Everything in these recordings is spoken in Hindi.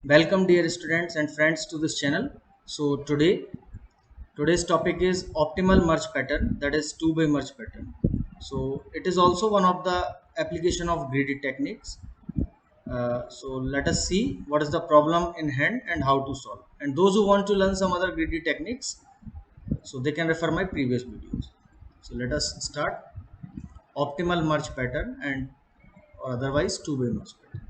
Welcome dear students and friends to this channel. So today's topic is optimal merge pattern, that is two-way merge pattern. So it is also one of the application of greedy techniques. So let us see what is the problem in hand and how to solve. And those who want to learn some other greedy techniques, so they can refer my previous videos. So let us start optimal merge pattern and or otherwise two-way merge pattern.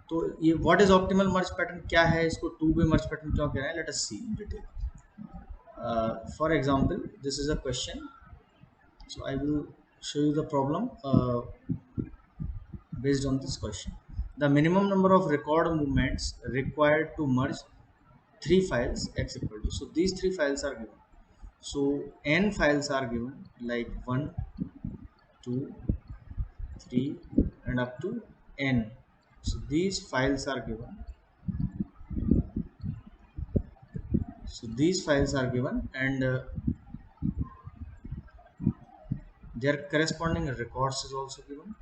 तो ये what is optimal merge pattern क्या है, इसको टू वे मर्ज पैटर्न क्यों कह रहे हैं, let us see in detail. For example, this is a question, so I will show you the problem based on this question. The minimum number of record movements required to merge three files x equal to, so these three files are given, so n files are given like 1 2 3 and up to n. So these files are given, and their corresponding records is also given,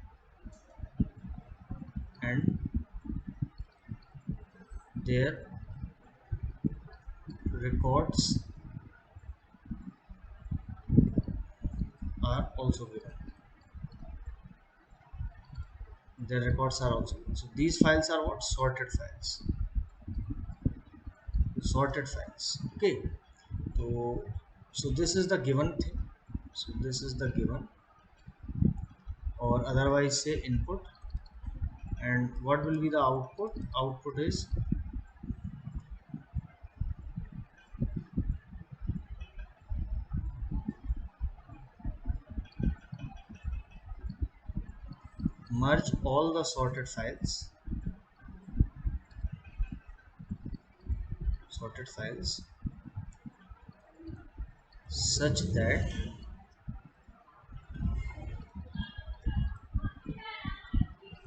and their records are also given. So these files are what? Sorted files. Okay. So this is the given thing. So this is the given, or otherwise say input. And what will be the output? Output is merge all the sorted files such that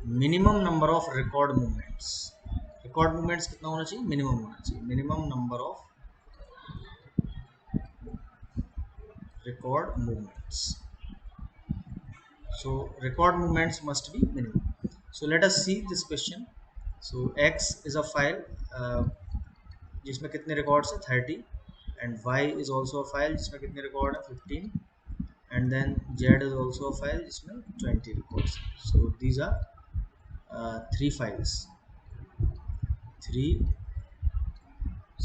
minimum number of record movements कितना होना चाहिए, मिनिमम होना चाहिए, minimum number of record movements. So record movements must be minimum. So let us see this question. So x is a file जिसमें कितने रिकॉर्ड्स है 30, and y is also a file जिसमें कितने रिकॉर्ड है 15, and then z is also a file जिसमें 20 records. So these are three files, three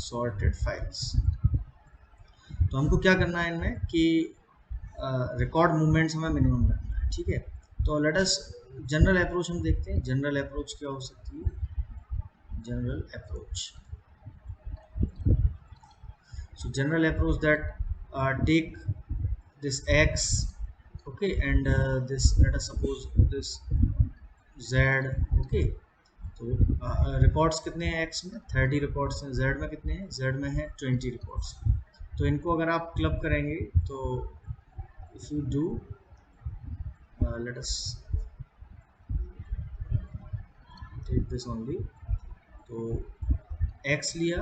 sorted files. तो हमको क्या करना है इनमें कि रिकॉर्ड मूवमेंट्स हमें मिनिमम रखना है, ठीक है. तो लेट अस जनरल अप्रोच हम देखते हैं. जनरल अप्रोच क्या हो सकती है? General approach, so general approach that take this x, okay, and this, let us suppose this z, okay. तो रिकॉर्ड्स कितने हैं x में? 30 रिकॉर्ड्स हैं. z में कितने हैं? z में है 20 रिकॉर्ड्स. तो इनको अगर आप क्लब करेंगे तो if you do, let us take this only. तो x लिया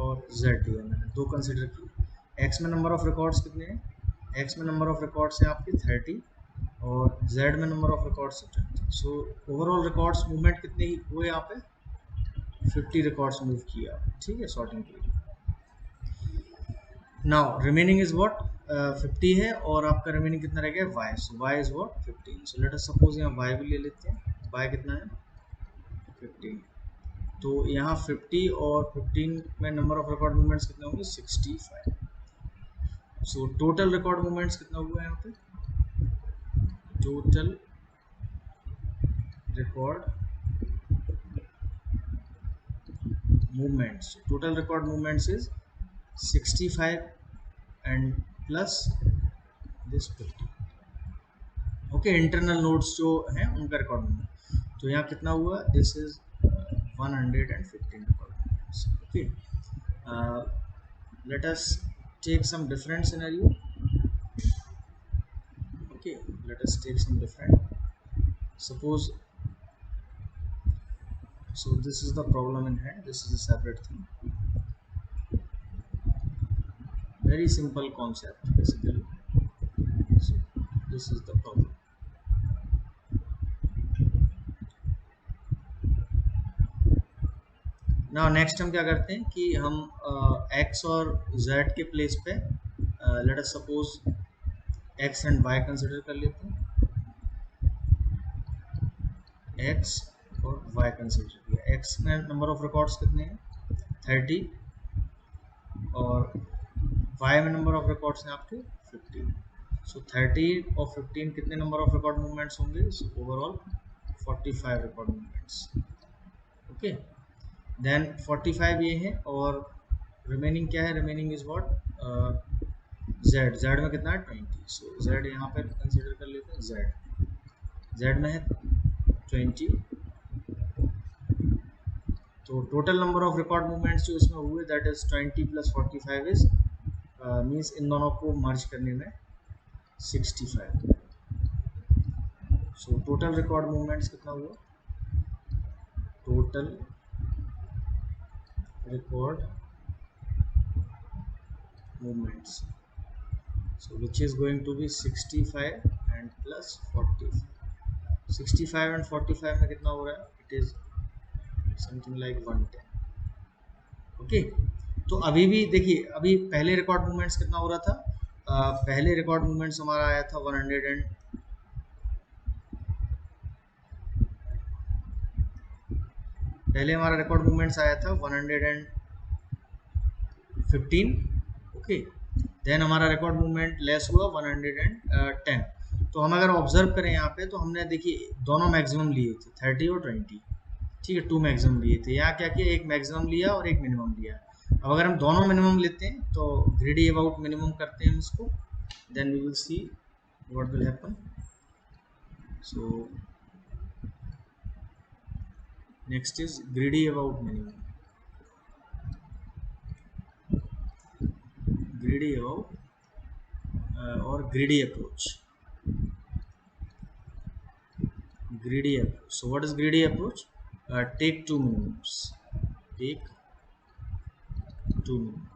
और z लिया, मैंने दो कंसिडर किए. x में नंबर ऑफ रिकॉर्ड्स कितने हैं? x में नंबर ऑफ रिकॉर्ड्स है आपके 30 और z में नंबर ऑफ रिकॉर्ड्स है 20. सो ओवरऑल रिकॉर्ड्स मूवमेंट कितने ही हुए यहाँ पे? 50 रिकॉर्ड्स मूव किया, ठीक है, सॉर्टिंग के लिए. Now remaining is what? 50 है और आपका रिमेनिंग कितना रह गया? y. So y is what? 15. So let us suppose यहाँ y भी ले लेते हैं. y कितना है? 15. तो यहाँ 50 और 15 में नंबर ऑफ रिकॉर्ड मूवमेंट्स कितने होंगे? 65. सो टोटल रिकॉर्ड मूवमेंट्स कितना हुआ है यहाँ पे? Total record movements is 65 and plus this 50. Okay, internal nodes जो हैं उनका रिकॉर्ड मूवमेंट. तो यहाँ कितना हुआ? This is 115 record movements. Okay, let us take some different scenario. Okay, let us take some different. Suppose, so this is the problem in hand, this is a separate thing, very simple concept basically. So this is the problem. ना नेक्स्ट हम क्या करते हैं कि हम x और z के प्लेस पे let us suppose x and y consider कर लेते हैं। x और y कंसिडर किया। x में नंबर ऑफ रिकॉर्ड्स कितने हैं 30 और y में नंबर ऑफ रिकॉर्ड्स हैं आपके 15। सो 30 और 15 कितने नंबर ऑफ रिकॉर्ड मूवमेंट्स होंगे? Overall 45 record movements. Okay, then 45 ये है और रिमेनिंग क्या है? रिमेनिंग इज व्हाट z में कितना है 20। सो z यहाँ पे कंसिडर कर लेते हैं। z में है 20। तो total number of record movements जो इसमें हुए that is 20 plus 45 is means in दोनों को मर्ज करने में 65। सो टोटल रिकॉर्ड मूवमेंट्स कितना हुआ? Total record movements, so which is going to be 65 and plus 45. 65 and 45 में कितना हो रहा है? It is something like 110. Okay, तो अभी भी देखिए, अभी पहले रिकॉर्ड मूवमेंट्स कितना हो रहा था? पहले रिकॉर्ड मूवमेंट्स हमारा आया था 100 एंड पहले हमारा रिकॉर्ड मूवमेंट्स आया था 115। ओके, देन हमारा रिकॉर्ड मूवमेंट लेस हुआ 110। तो हम अगर ऑब्जर्व करें यहाँ पे तो हमने देखिए दोनों मैक्सिमम लिए थे 30 और 20। ठीक है, 2 मैक्सिमम लिए थे। यहाँ क्या किया, एक मैक्सिमम लिया और एक मिनिमम लिया। अब अगर हम दोनों मिनिमम लेते हैं तो ग्रीडी अबाउट मिनिमम करते हैं हम इसको, then we will see what will happen. So next is greedy about minimum. Greedy about और greedy approach. Greedy approach. So what is greedy approach? Take two minimums. Take two minimum.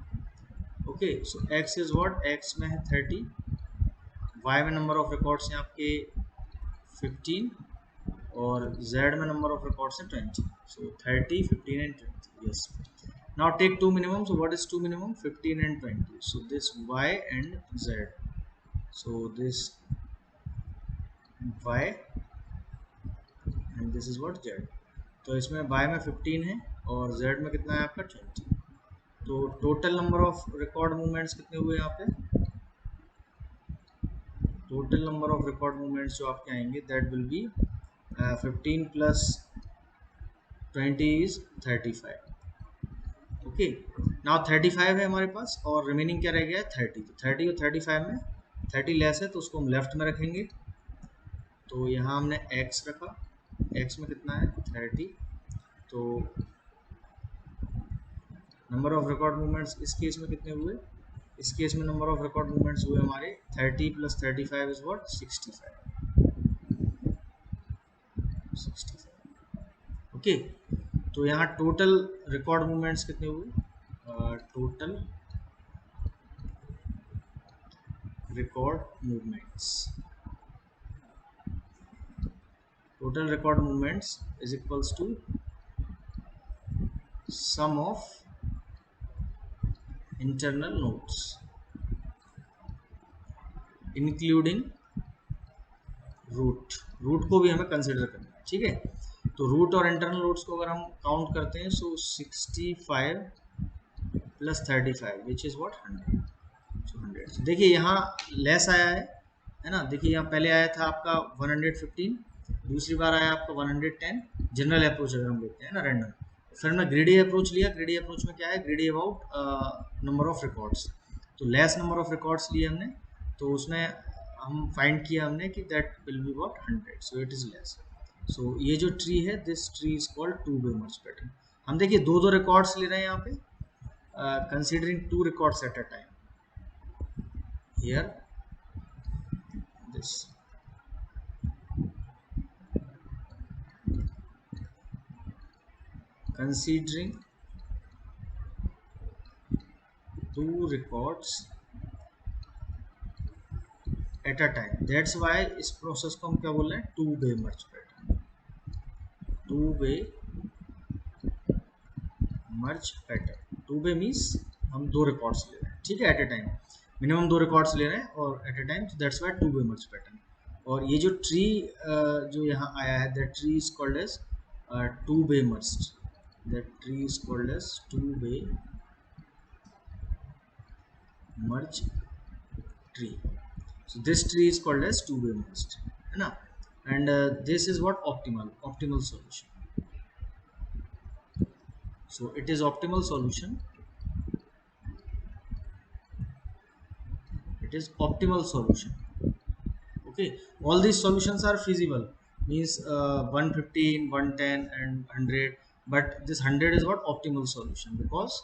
Okay. So x is what? X में है 30, y में number of records हैं आपके 15 और z में number of records हैं 20. So 30, 15 and 20. Yes. Now take two minimum. So what is two minimum? 15 and 20. So this y and z. So this y and this is what z. तो इसमें y में 15 है और z में कितना है आपका 20। तो total number of record movements कितने हुए यहाँ पे? Total number of record movements जो आपके आएंगे that will B 15 plus 20 is 35। Okay, now 35 है हमारे पास और रिमेनिंग क्या रह गया है 30। तो 30 और 35 में 30 लेस है तो उसको हम लेफ्ट में रखेंगे। तो यहाँ हमने x रखा, x में कितना है 30। तो नंबर ऑफ रिकॉर्ड मूवमेंट्स इस केस में कितने हुए? इस केस में नंबर ऑफ रिकॉर्ड मूवमेंट्स हुए हमारे 30 प्लस 35 इज व्हाट 65। ओके, तो यहाँ टोटल रिकॉर्ड मूवमेंट्स कितने हुए? Total record movements is equals to sum of internal nodes including root को भी हमें कंसिडर करना है। ठीक है, तो रूट और इंटरनल नोट्स को अगर हम काउंट करते हैं सो 65 प्लस 35 विच इज व्हाट 100। सो 100 देखिए यहाँ लेस आया है ना। देखिए यहाँ पहले आया था आपका 115, दूसरी बार आया आपका 110 जनरल अप्रोच अगर हम लेते हैं ना रैंडम। फिर हमने ग्रीडी अप्रोच लिया। ग्रीडी अप्रोच में क्या है? Greedy about number of records. तो लेस नंबर ऑफ रिकॉर्ड्स लिए हमने, तो उसमें हम फाइंड किया हमने कि that will be what 100। So it is less. So ये जो ट्री है this tree is called two way merge pattern. हम देखिए दो दो रिकॉर्ड्स ले रहे हैं यहाँ पे, considering two records at a time. Here this considering two records at a time, that's why इस प्रोसेस को हम क्या बोल रहे हैं? Two way merge pattern. Two way merge pattern. Two way means हम दो रिकॉर्ड्स ले रहे हैं, ठीक है, एट ए टाइम मिनिमम दो रिकॉर्ड्स ले रहे हैं और at a time, that's why two way merge pattern. और ये जो ट्री जो यहाँ आया है, that tree is called as two way merge, that tree is called as two way merge tree. So this tree is called as two-way merged, है ना? And this is what optimal solution. So it is optimal solution. It is optimal solution. Okay, all these solutions are feasible. Means 115, 110, and 100. But this 100 is what optimal solution, because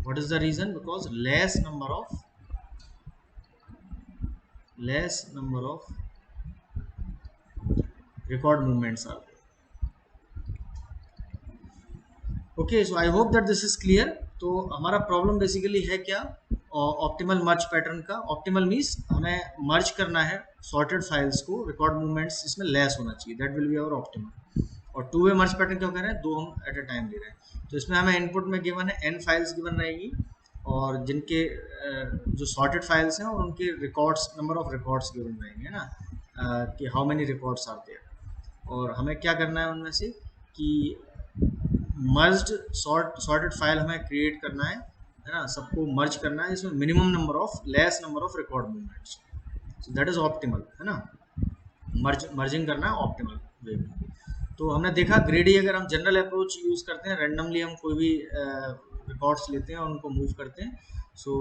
what is the reason? Because less number of record movements are there. Okay, so I hope that this is clear. तो हमारा प्रॉब्लम बेसिकली है क्या, ऑप्टिमल मर्ज पैटर्न का। ऑप्टिमल मीन्स हमें मर्ज करना है सॉर्टेड फाइल्स को, रिकॉर्ड मूवमेंट्स इसमें लेस होना चाहिए, that will be our optimal. और टू वे मर्ज पैटर्न क्यों कह रहे हैं, दो हम एट ए टाइम ले रहे हैं। तो इसमें हमें इनपुट में गिवन है n फाइल्स गिवन रहेगी, और जिनके जो सॉर्टेड फाइल्स हैं और उनके records, number of records given रहेंगे, है ना, कि how many records are there. और हमें क्या करना है उनमें से कि मर्ज्ड सॉर्टेड फाइल हमें क्रिएट करना है ना, सबको मर्ज करना है, इसमें minimum number of less number of record movements, so that is optimal, है ना। मर्जिंग करना है ऑप्टिमल वे में। तो हमने देखा ग्रेडी, अगर हम जनरल अप्रोच यूज करते हैं, रैंडमली हम कोई भी रिकॉर्ड्स लेते हैं और उनको मूव करते हैं, सो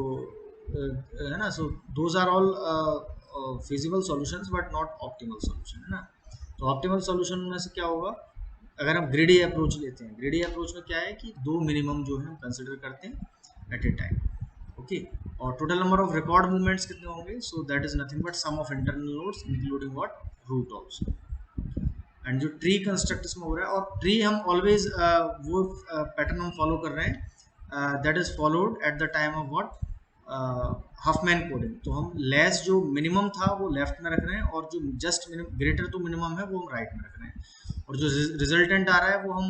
है ना, so those are all feasible solutions but not optimal solution, है ना। तो ऑप्टिमल सॉल्यूशन में से क्या होगा, अगर हम ग्रेडी अप्रोच लेते हैं, ग्रेडी अप्रोच में क्या है कि दो मिनिमम जो है हम कंसिडर करते हैं एट ए टाइम, ओके। और total number of record movements कितने होंगे, so that is nothing but sum of internal nodes including what, root also. And जो ट्री कंस्ट्रक्ट इसमें हो रहा है, और ट्री हम ऑलवेज वो पैटर्न हम फॉलो कर रहे हैं that is followed at the time of what, Hopman coding. तो हम लेस जो मिनिमम था वो लेफ्ट में रख रहे हैं, और जो जस्ट ग्रेटर टू मिनिमम है वो हम राइट में रख रहे हैं, और जो रिजल्टेंट आ रहा है वो हम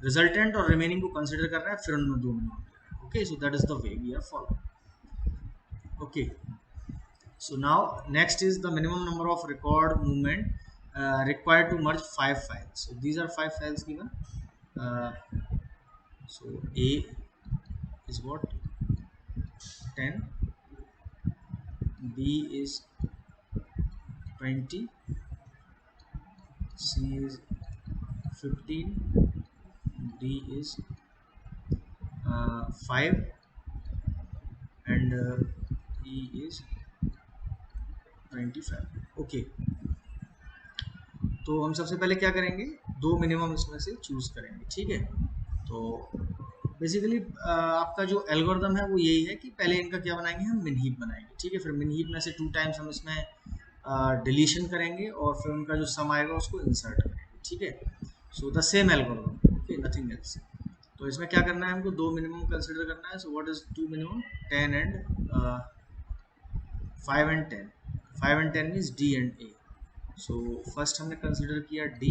रिजल्टेंट और रिमेनिंग को कंसिडर कर रहे हैं, फिर उनमें दो minimum. Okay, so that is the way we are follow. Okay, so now next is the minimum number of record movement required to merge 5 files. So these are 5 files given. So A is what, 10, B is 20, C is 15, D is 5, and E is 25। Okay, तो हम सबसे पहले क्या करेंगे, दो मिनिमम इसमें से चूज करेंगे, ठीक है। तो बेसिकली आपका जो एल्गोरिदम है वो यही है कि पहले इनका क्या बनाएंगे, हम मिन हीप बनाएंगे, ठीक है। फिर मिन हीप में से 2 टाइम्स हम इसमें डिलीशन करेंगे, और फिर उनका जो सम आएगा उसको इंसर्ट करेंगे, ठीक है। So the same algorithm, okay, nothing else. तो इसमें क्या करना है, हमको दो मिनिमम कंसिडर करना है। So what is two minimum, 10 and 5 and 10। 5 and 10 means D and A। So first हमने कंसिडर किया D,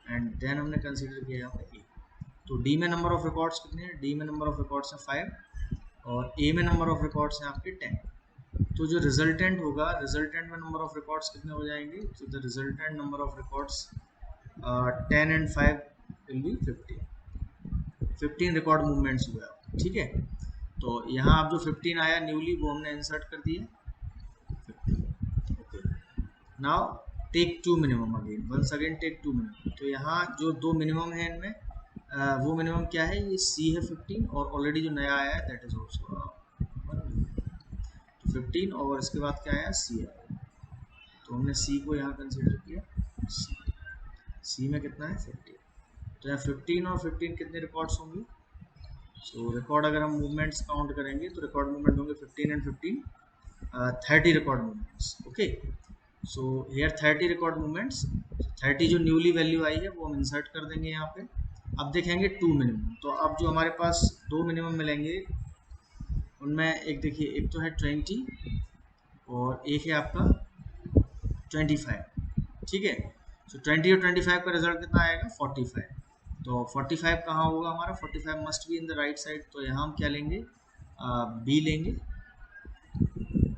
एंड देन हमने कंसिडर किया यहाँ पे A। तो D में नंबर ऑफ रिकॉर्ड्स कितने हैं, D में नंबर ऑफ रिकॉर्ड्स हैं 5, और A में नंबर ऑफ रिकॉर्ड्स हैं आपके 10। तो जो रिजल्टेंट होगा, रिजल्टेंट में नंबर ऑफ रिकॉर्ड्स कितने हो जाएंगे, तो the resultant number of records 10 and 5 will be 15। 15 record movements हुआ, ठीक है। तो यहाँ आप जो 15 आया न्यूली वो हमने इंसर्ट कर दिया। Now take two minimum again, once again take two minimum. तो यहाँ जो दो मिनिमम है इनमें, वो मिनिमम क्या है, ये C है 15, और ऑलरेडी जो नया आया है दैट इज ऑल्सो 15, और इसके बाद क्या आया, C आया। तो हमने C को यहाँ कंसिडर किया, C में कितना है 15। तो यहाँ 15 और 15 कितने रिकॉर्ड्स होंगे, सो रिकॉर्ड अगर हम मूवमेंट्स काउंट करेंगे तो रिकॉर्ड मूवमेंट होंगे 15 and 15, 30 record movements, okay. So here 30 record movements, 30 जो न्यूली वैल्यू आई है वो हम इंसर्ट कर देंगे यहाँ पे। अब देखेंगे टू मिनिमम। तो अब जो हमारे पास दो मिनिमम मिलेंगे उनमें एक देखिए, एक तो है 20 और एक है आपका 25, ठीक है। सो 20 और 25 का रिजल्ट कितना आएगा, 45। तो 45 कहाँ होगा हमारा, 45 must be in the right side, तो यहाँ हम क्या लेंगे, बी लेंगे।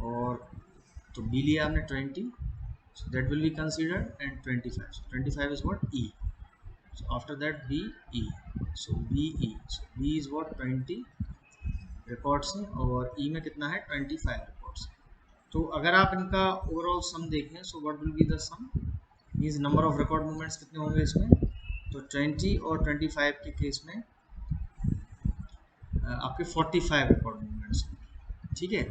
और तो बी लिया हमने 20, so that will be considered, and 25, so 25 is what, E. So after that B E, so B E, so B is what, 20 records हैं और E में कितना है, 25 रिकॉर्ड्स। तो अगर आप इनका ओवरऑल सम देखें, so what will be the sum, means number of record movements कितने होंगे इसमें, तो 20 और 25 के केस में आपके 45 रिकॉर्ड मूवमेंट्स होंगे, ठीक है।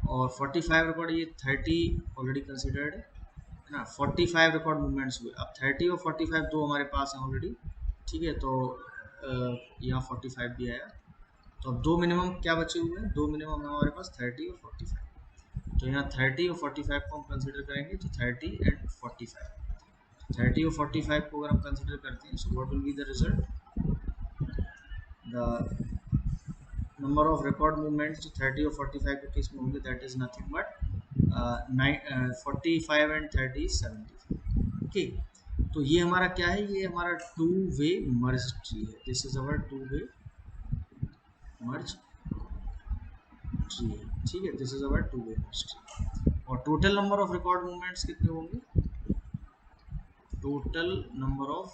और 45 रिकॉर्ड, ये 30 ऑलरेडी कंसिडर्ड है ना, 45 रिकॉर्ड मूवमेंट्स हुए। अब 30 और 45 दो हमारे पास हैं ऑलरेडी, ठीक है। तो यहाँ 45 भी आया, तो अब दो मिनिमम क्या बचे हुए हैं, दो मिनिमम है हमारे पास 30 और 45। तो यहाँ 30 और 45 को हम कंसिडर करेंगे, तो 30 एंड 45, 30 और 45 को अगर हम कंसिडर करते हैं, so what will be the result, the number of record movements जो 30 और 45 के केस में होंगे, that is nothing but 45 and 30 75। Okay, तो ये हमारा क्या है, ये हमारा टू वे मर्ज ट्री है। This is our two way merge tree, ठीक है। This is our two way merge tree. और total number of record movements कितने होंगे, total number of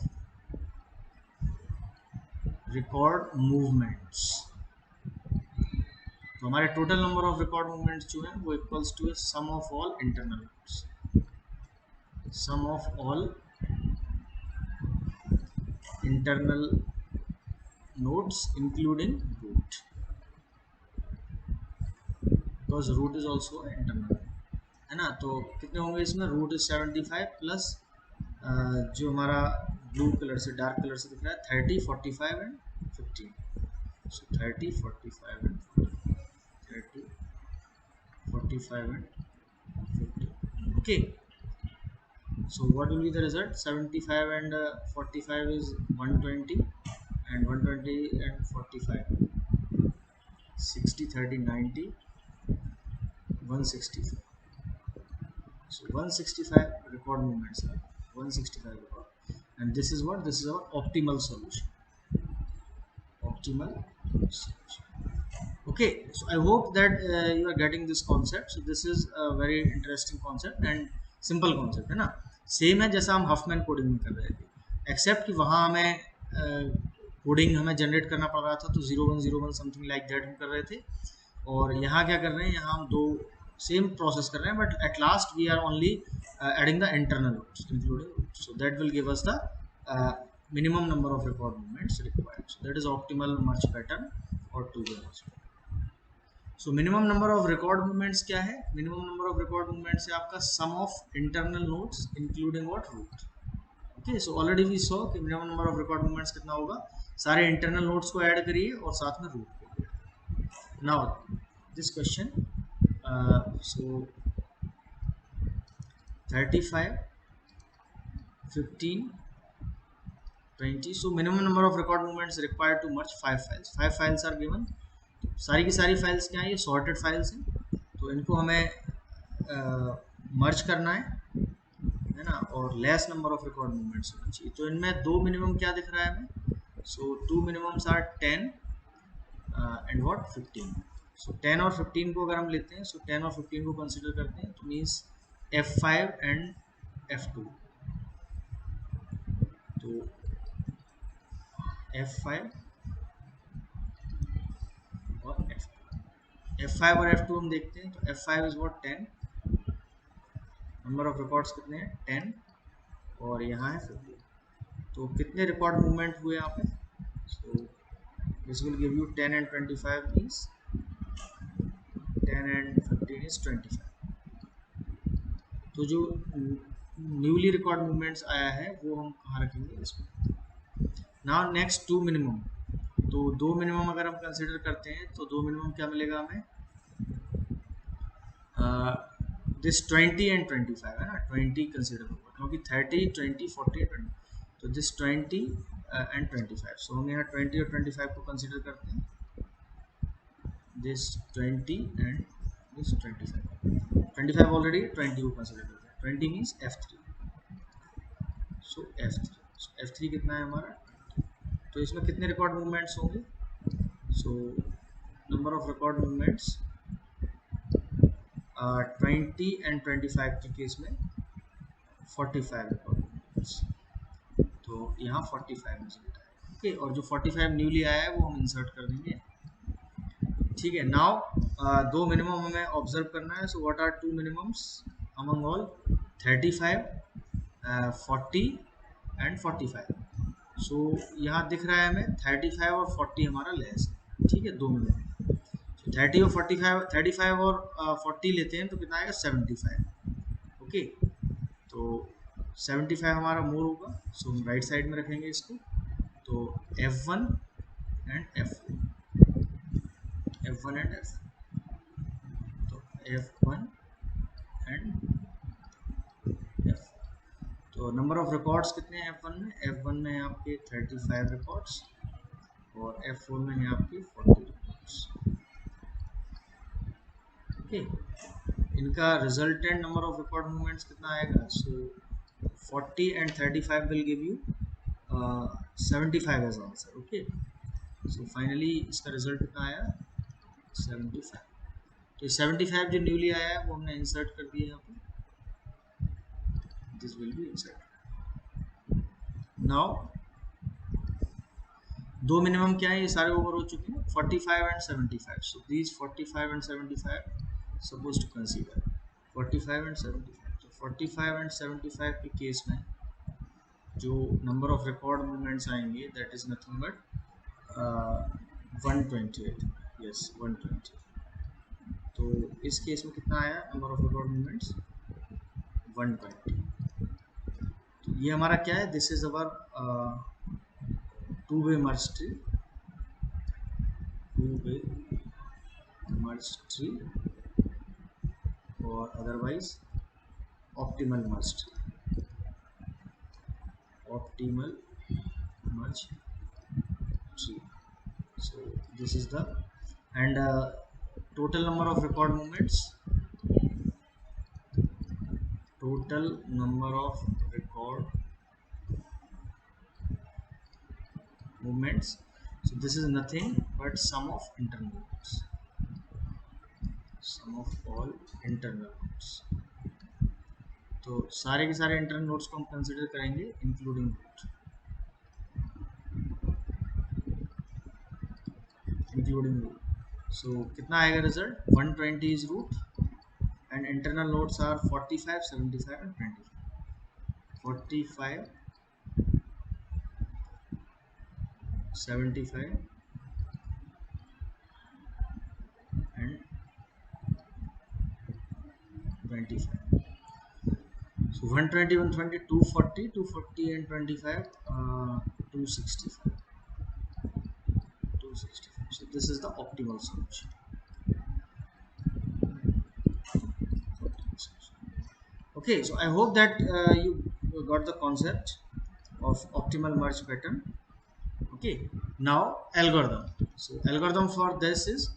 record movements, तो हमारे total number of record movements जो है वो equals to sum of all internal nodes, sum of all internal nodes including root, because root is also internal, है ना। तो कितने होंगे इसमें, रूट इज 75 प्लस जो हमारा ब्लू कलर से, डार्क कलर से दिख रहा है 30 45 and 15, so 30 45 and 30 45 and 50, okay. So what will be the result, 75 and 45 is 120, and 120 and 45, 60 30 90, 165, so 165 record movements are 165 record, and this is what, this is our optimal solution, optimal solution. Okay, so I hope that you are getting this concept. So this is a very interesting concept and simple concept, है ना। सेम है जैसा हम हफमैन कोडिंग में कर रहे थे, एक्सेप्ट कि वहाँ हमें कोडिंग हमें जनरेट करना पड़ रहा था, तो 0101 समथिंग लाइक दैट हम कर रहे थे। और यहाँ क्या कर रहे हैं, यहाँ हम दो सेम प्रोसेस कर रहे हैं, but at last we are only adding the internal nodes including, so that will give us the minimum number of record movements required. So that is optimal merge pattern or two-way merge pattern. So minimum number of record movements क्या है, minimum number of record movements है आपका sum of internal nodes including what, root. Okay, so already we saw कि minimum number of record movements कितना होगा, सारे internal nodes को ऐड करिए और साथ में root को। Now this question, so 35 15 20, so minimum number of record movements required to merge 5 files, 5 files are given। सारी की सारी फाइल्स क्या है, ये सॉर्टेड फाइल्स हैं, तो इनको हमें मर्ज करना है ना, और less number of record movements होना चाहिए। तो इनमें दो मिनिमम क्या दिख रहा है हमें, सो टू मिनिमम्स आर 10 एंड व्हाट 15। सो 10 और 15 को अगर हम लेते हैं, सो 10 और 15 को कंसिडर करते हैं, तो मीन्स F5 एंड F2, तो F5 और F5 और F2 हम देखते हैं, तो F5 is what 10, number of records कितने हैं 10, और यहाँ है 15, तो कितने रिकॉर्ड मूवमेंट हुए यहाँ पे, so this will give you 10 and 25 means 10 and 15 is 25। तो जो न्यूली रिकॉर्ड मूवमेंट्स आया है वो हम कहाँ रखेंगे, इसमें। नाउ नेक्स्ट टू मिनिमम, तो दो मिनिमम अगर हम कंसिडर करते हैं, तो दो मिनिमम क्या मिलेगा हमें, दिस 20 एंड 25 है ना, 20 कंसिडर होगा क्योंकि 30 20 40 20, तो दिस 20 एंड 25, सो हम यहाँ 20 और 25 को कंसिडर करते हैं, दिस 20 एंड दिस 25 ऑलरेडी 20 को कंसिडर करते हैं, 20 मीन्स F3, सो F3 कितना है हमारा, तो इसमें कितने रिकॉर्ड मूवमेंट्स होंगे? So number of record movements 20 and 25 के केस में 45 रिकॉर्ड मूवमेंट्स, तो यहाँ 45 रिजल्ट है। ओके, और जो 45 न्यूली आया है वो हम इंसर्ट कर देंगे। ठीक है, नाउ दो मिनिमम हमें ऑब्जर्व करना है। So what are two minimums among all? 35, 40 and 45। सो यहाँ दिख रहा है हमें 35 और 40 हमारा लेस है। ठीक है, दो मिनिमम। 30 और 45, 35 और 40 लेते हैं तो कितना आएगा? 75। ओके, तो 75 हमारा मोर होगा। सो हम राइट साइड में रखेंगे इसको। तो F1 and F1 and F, तो F1 एंड F। तो नंबर ऑफ रिकॉर्ड्स कितने हैं F1 में? F1 में है आपके 35 रिकॉर्ड्स और F4 में है आपके 40 रिकॉर्ड्स। ओके, इनका resultant number of record movements कितना आएगा? So 40 and 35 will give you 75 as answer. Okay, so finally इसका रिजल्ट कितना आया? 75। तो 75 जो न्यूली आया है वो हमने इंसर्ट कर दिया यहाँ पे। This will be insert. Now दो मिनिमम क्या है, ये सारे ओवर हो चुके हैं, 45 and 75। So these 45 and 75 suppose to consider 45 and 75। तो 45 एंड 75 के केस में जो नंबर ऑफ रिकॉर्ड मूवमेंट्स आएंगे that is nothing but 128। Yes, 120। तो इस केस में कितना आया नंबर ऑफ रिकॉर्ड मूवमेंट्स? 120। तो ये हमारा क्या है? This is our two way merge tree, to way merge tree, और otherwise optimal merge tree, optimal merge tree. So this is the, and total number of record movements, total number of record movements. So this is nothing but sum of internal nodes, sum of all internal nodes. तो सारे के सारे इंटरनल नोड्स को हम कंसिडर करेंगे including root, including root. So कितना आएगा result? 120 is root and internal nodes are 45, 75 and 25. 45, 75 and 25. So 120, 120, 240, 240 and 25, 265. 265. So this is the optimal solution. Okay, so I hope that you got the concept of optimal merge pattern. Okay, now algorithm. So algorithm for this is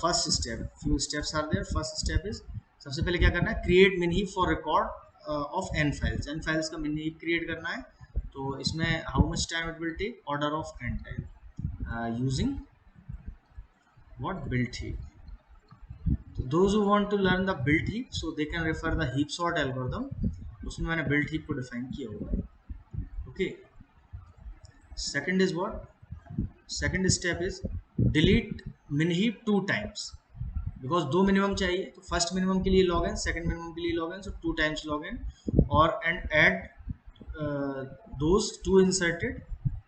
first step. Few steps are there. First step is सबसे पहले क्या करना है? Create min heap for record of n files. n files का min heap create करना है। तो इसमें how much time it will take? Order of n time using what? Built heap. So those who want to learn the built heap, so they can refer the heap sort algorithm. उसमें मैंने built heap को define किया हुआ है। Okay. Second is what? Second step is delete min heap 2 times, because दो मिनिमम चाहिए। तो फर्स्ट मिनिमम के लिए लॉग इन, सेकेंड मिनिमम के लिए log in, so 2 times log in, और and add those two inserted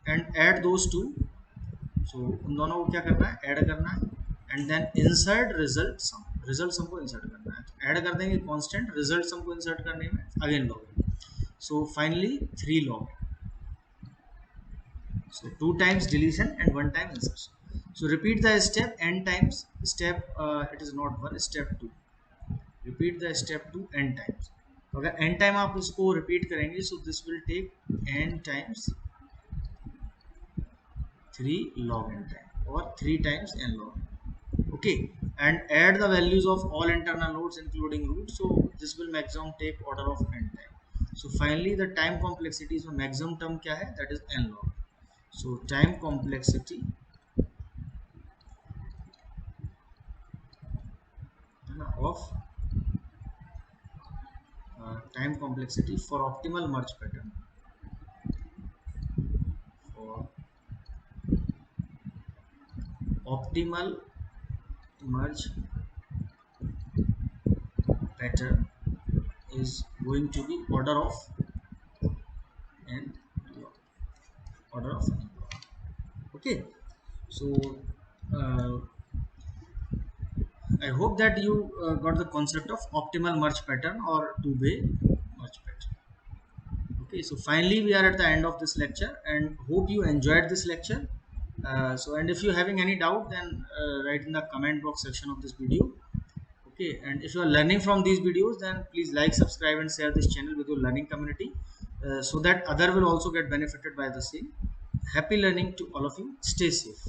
and add those two. सो उन दोनों को क्या करना है? ऐड करना है and then insert result sum, result sum को इंसर्ट करना है। तो ऐड कर देंगे कांस्टेंट, रिजल्ट सम को इंसर्ट करने में again log in. So finally 3 log in. So 2 times deletion and 1 time insertion. So repeat the step n times. Step it is not 1, step 2. Repeat the step 2 n times. अगर n time आप इसको repeat करेंगे, so this will take n times 3 log n time or 3 times n log n. Okay, and add the values of all internal nodes including root. So this will maximum take order of n time. So finally the time complexity is maximum term क्या है? That is n log. So time complexity of time complexity for optimal merge pattern, for optimal merge pattern is going to be order of n log, order of n log. Okay, so uh, I hope that you got the concept of optimal merge pattern or two-way merge pattern. Okay, so finally we are at the end of this lecture and hope you enjoyed this lecture. So and if you're having any doubt, then write in the comment box section of this video. Okay, and if you are learning from these videos, then please like, subscribe and share this channel with your learning community, so that other will also get benefited by the same. Happy learning to all of you. Stay safe.